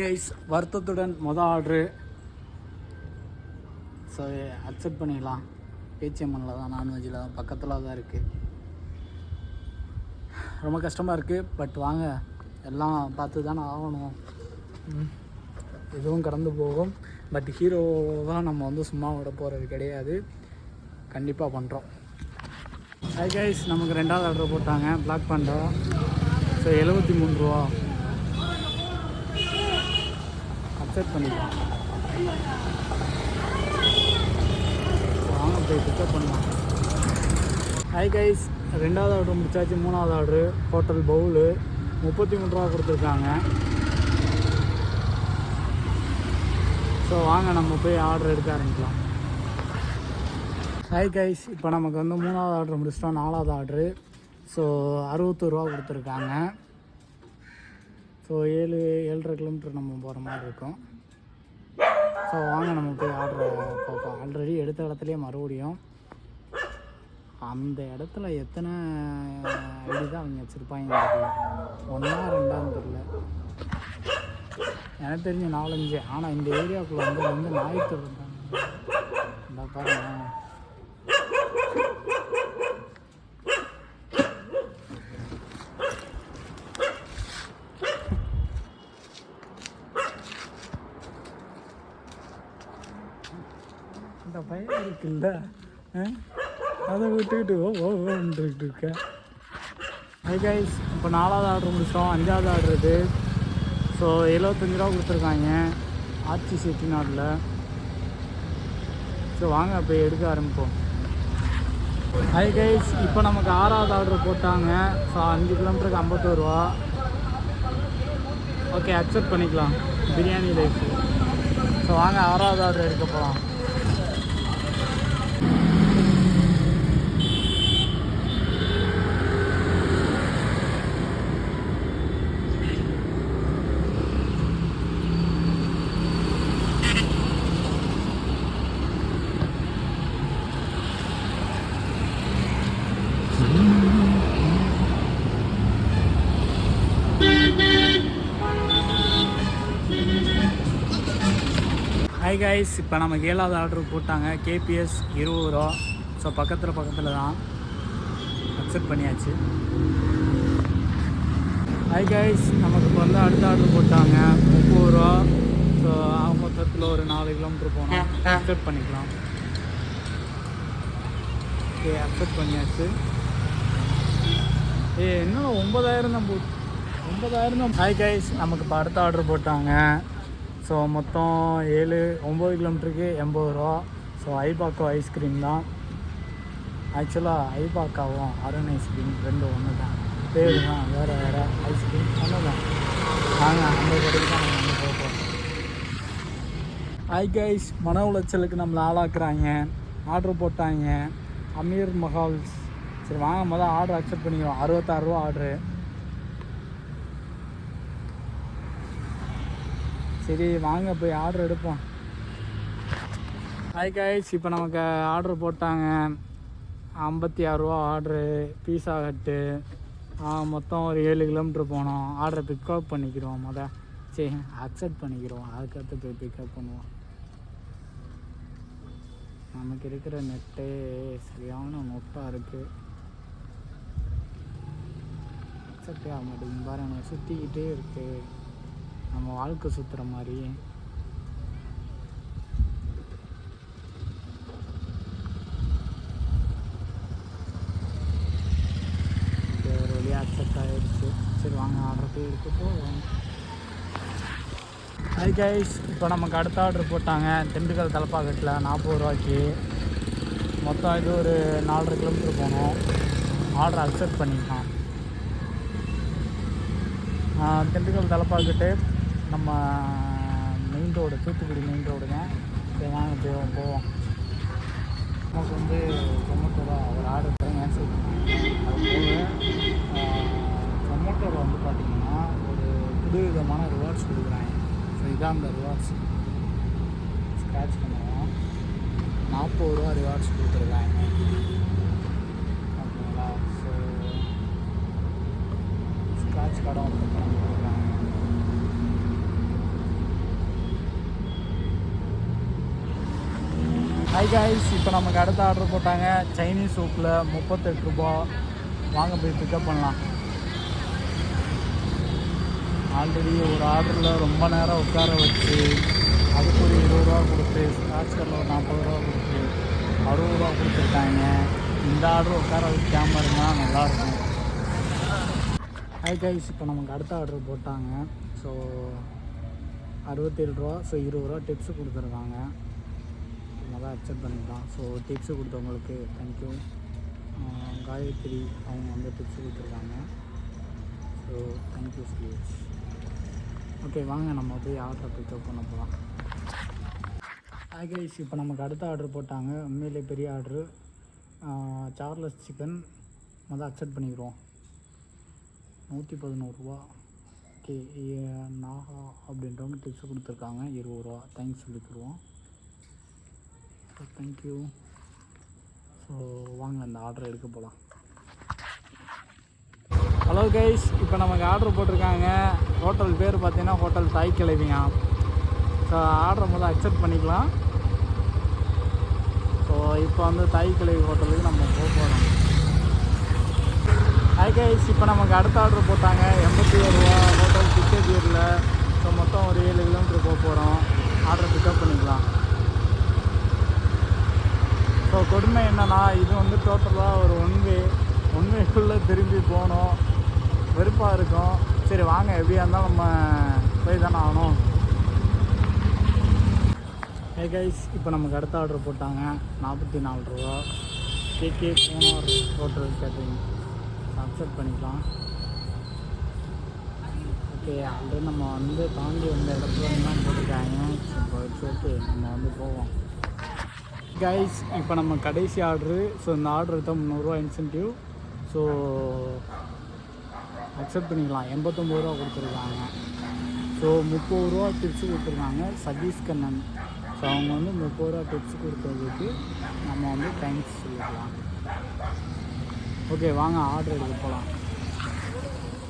Guys வருத்தத்துடன் order so accept பண்ணிக்கலாம். பேச்சியம்மனில் தான், நான்வெஜ்ஜில் தான், பக்கத்தில் தான் இருக்குது. ரொம்ப கஷ்டமாக இருக்குது. பட் வாங்க, எல்லாம் பார்த்து தானே ஆகணும். எதுவும் கடந்து போகும். பட் ஹீரோவாக நம்ம வந்து சும்மா விட போகிறது கிடையாது. கண்டிப்பாக பண்ணுறோம். ஹாய் கைஸ், நமக்கு 2வது ஆர்டர் போட்டாங்க பிளாக் பாண்டா. ஸோ 73 ரூபா அக்செப்ட் பண்ணிக்கலாம். வாங்க போய் பிக்கப் பண்ணலாம். ஹாய் கைஸ், 2வது ஆர்டர் முடிச்சாச்சு. 3வது ஆர்டரு ஹோட்டல் பவுலு 33 ரூபா கொடுத்துருக்காங்க. ஸோ வாங்க நம்ம போய் ஆர்டர் எடுக்க ஆரம்பிக்கலாம். ஹாய் கைஸ், இப்போ நமக்கு வந்து 3வது ஆர்டர் முடிச்சிட்டோம். 4வது ஆர்டரு ஸோ 61 ரூபா கொடுத்துருக்காங்க. ஸோ 7-7.5 கிலோமீட்டர் நம்ம போகிற மாதிரி இருக்கும். ஸோ வாங்க நம்ம போய் ஆர்டரை பார்ப்போம். ஆல்ரெடி எடுத்த இடத்துலையே மறுபடியும் அந்த இடத்துல எத்தனை ஐடி தான் அவங்க வச்சுருப்பாங்க தெரியல. 1 2 தெரியல, எனக்கு தெரிஞ்சு 4-5. ஆனால் இந்த ஏரியாவுக்குள்ளே வந்து நாய்க்கு இருந்தாங்க. இந்த பாருங்க, இந்த பையன் இருக்குல்ல, அதை விட்டுக்கிட்டு ஓன்ட்டு இருக்கேன். ஹை கைஸ், இப்போ 4வது ஆர்டர் முடிச்சோம். 5வது ஆர்டர் இது. ஸோ 75 ரூபா கொடுத்துருக்காங்க ஆச்சி செட்டிநாட்டில். ஸோ வாங்க போய் எடுக்க ஆரம்பிப்போம். ஹை கைஸ், இப்போ நமக்கு 6வது ஆர்டர் போட்டாங்க. ஸோ 5 கிலோமீட்டருக்கு 51 ரூபா. ஓகே, அக்செப்ட் பண்ணிக்கலாம். பிரியாணி லைஃப். ஸோ வாங்க 6வது ஆர்டர் எடுக்க போகலாம். ஹை கைஸ், இப்போ நமக்கு 7வது ஆர்டர் போட்டாங்க. கேபிஎஸ் 20 ரூபா. ஸோ பக்கத்தில் தான். அக்செப்ட் பண்ணியாச்சு. ஹை கைஸ், நமக்கு இப்போ வந்து அடுத்த ஆர்டர் போட்டாங்க 30 ரூபா. ஸோ மொத்தத்தில் ஒரு 4 கிலோமீட்டர் போனோம். அக்செப்ட் பண்ணிக்கலாம். ஓகே, அக்செப்ட் பண்ணியாச்சு. என்ன 9,000 தான் 9,000 தான். ஹை கைஸ், நமக்கு இப்போ அடுத்த ஆர்டர் போட்டாங்க. ஸோ மொத்தம் 9 கிலோமீட்டருக்கு 80 ரூபா. ஸோ ஐபாக்கோ ஐஸ்கிரீம் தான். ஆக்சுவலாக ஐபாக்காவும் அருண் ஐஸ்கிரீம் 2 ஒன்று தான். பேர் தான் வேறு ஐஸ்கிரீம் ஒன்று தான். நாங்கள் அந்த கடைக்கு தான் நம்ம வந்து போகிறோம். ஹை கைஸ், மன உளைச்சலுக்கு நம்மளை ஆளாக்குறாங்க. ஆர்டர் போட்டாங்க அமீர் மஹால்ஸ். சரி வாங்க, முதல் ஆர்டர் அக்செப்ட் பண்ணிக்கிறோம். 66 ரூபா ஆர்டரு. சரி வாங்க போய் ஆர்டர் எடுப்போம். ஹாய் கைஸ், இப்போ நமக்கு ஆர்டர் போட்டாங்க 56 ரூபா ஆர்டரு. பீஸா ஹட்டு. மொத்தம் ஒரு 7 கிலோமீட்டர் போனோம். ஆர்டரை பிக்கப் பண்ணிக்கிறோம். சரி அக்செப்ட் பண்ணிக்கிறோம். அதுக்கடுத்து போய் பிக்கப் பண்ணுவோம். நமக்கு இருக்கிற நெட்டே சரியான நொட்டாக இருக்குது. அக்செப்டே ஆக மாட்டேங்குது. பாரு, நம்ம சுற்றிக்கிட்டே இருக்குது. நம்ம வாழ்க்கை சுற்றுற மாதிரி. ஒரு வழியாக அக்செப்ட் ஆகிடுச்சு. சரி வாங்க ஆர்டர் போய் எடுத்து போவோம். ஹை கைஸ், இப்போ நமக்கு அடுத்த ஆர்டர் போட்டாங்க திண்டுக்கல் தலப்பாக்கட்டில் 40 ரூபாய்க்கு. மொத்தம் இது ஒரு 4.5 கிலோமீட்டர் போனோம். ஆர்டர் அக்செப்ட் பண்ணிக்கலாம். திண்டுக்கல் தலப்பாக்கட்டு நம்ம மெயின் ரோடு, தூத்துக்குடி மெயின் ரோடுங்க. சரி வாங்க போவோம். நமக்கு வந்து ஜொமேட்டோவில் ஒரு ஆர்டர் கேன்சல் பண்ணாங்க. அது போக ஜொமேட்டோவில் வந்து பார்த்திங்கன்னா ஒரு புது விதமான ரிவார்ட்ஸ் கொடுக்குறாங்க. ஸோ இதான் அந்த ரிவார்ட்ஸ். ஸ்க்ராட்ச் பண்ணுவோம். 40 ரூபா ரிவார்ட்ஸ் கொடுத்துருக்காங்க. ஓகேங்களா? ஸோ ஸ்க்ராட்ச் கார்டும் கொடுக்குறாங்க. ஹாய் காய்ஸ், இப்போ நமக்கு அடுத்த ஆர்டர் போட்டாங்க சைனீஸ் சூப்பில் 38 ரூபா. வாங்க போய் பிக்கப் பண்ணலாம். ஆல்ரெடி ஒரு ஆர்டரில் ரொம்ப நேரம் உட்கார வச்சு அதுக்கு ஒரு 20 ரூபா கொடுத்து, ஸ்க்ராட்சரில் ஒரு 40 ரூபா கொடுத்து 60 ரூபா கொடுத்துருக்காங்க. இந்த ஆர்டர் உட்கார வைக்காமல் இருந்தால் நல்லாயிருக்கும். ஹாய் காய்ஸ், இப்போ நமக்கு அடுத்த ஆர்டர் போட்டாங்க. ஸோ 67 ரூபா. ஸோ 20 ரூபா டிப்ஸு கொடுத்துருக்காங்க. தான் அக்செப்ட் பண்ணிக்கலாம். ஸோ டிப்ஸு கொடுத்தவங்களுக்கு தேங்க்யூ. காயத்ரி அவங்க வந்து டிப்ஸு கொடுத்துருக்காங்க. So thank you students. ஓகே, வாங்க நம்ம போய் ஆர்டரை பிக்கப் பண்ண போகலாம். ஹாய் கைஸ், இப்போ நமக்கு அடுத்த ஆர்டர் போட்டாங்க. உண்மையிலே பெரிய ஆர்டரு. சார்லஸ் சிக்கன் அக்செப்ட் பண்ணிக்கிறோம். 111 ரூபா. ஓகே, நாகா அப்படின்றவங்க டிப்ஸு கொடுத்துருக்காங்க 20 ரூபா. தேங்க்ஸ் சொல்லிக்கிடுவோம். தேங்க்யூ. ஸோ வாங்க அந்த ஆர்டர் எடுக்க போகலாம். ஹலோ கைஸ், இப்போ நமக்கு ஆர்டர் போட்டிருக்காங்க. ஹோட்டல் பேர் பார்த்தீங்கன்னா ஹோட்டல் தாய் கிழவிங்க. ஸோ ஆர்டரை அக்செப்ட் பண்ணிக்கலாம். ஸோ இப்போ வந்து தாய் கிழவி ஹோட்டலுக்கு நம்ம போக போகிறோம். ஹாய் கைஸ், இப்போ நமக்கு அடுத்த ஆர்டர் போட்டாங்க 87 ரூபா. ஹோட்டல் கிட்டேஜியரில். ஸோ மொத்தம் ஒரு 7 கிலோமீட்டர் போக போகிறோம். ஆர்டர் பிக்கப் பண்ணிக்கலாம். ஸோ கொடுமை என்னென்னா, இது வந்து டோட்டலாக ஒரு ஒன்வேக்குள்ளே திரும்பி போகணும். வெறுப்பாக இருக்கும். சரி வாங்க, எப்படியா இருந்தாலும் நம்ம போய் தானே ஆகணும். ஹே கைஸ், இப்போ நமக்கு அடுத்த ஆர்டர் போட்டாங்க 44 ரூபா. KK Konar hotel catering. Accept பண்ணிக்கலாம். ஓகே, ஆல்ரெடி நம்ம வந்து தாண்டி வந்த இடத்துல தான் போட்டிருக்காங்க. இப்போ ஓகே, நம்ம வந்து போவோம். கைஸ், இப்போ நம்ம கடைசி ஆர்டரு. ஸோ இந்த ஆர்டர் தான் 300 ரூபா இன்சென்டிவ். ஸோ அக்செப்ட் பண்ணிக்கலாம். 89 ரூபா கொடுத்துருக்காங்க. ஸோ 30 ரூபா டிப்ஸு கொடுத்துருக்காங்க சதீஷ் கண்ணன். ஸோ அவங்க வந்து 30 ரூபா டிப்ஸு கொடுத்ததுக்கு நம்ம வந்து தேங்க்ஸ் சொல்லிக்கலாம். ஓகே, வாங்க ஆர்டர் எடுக்க போகலாம்.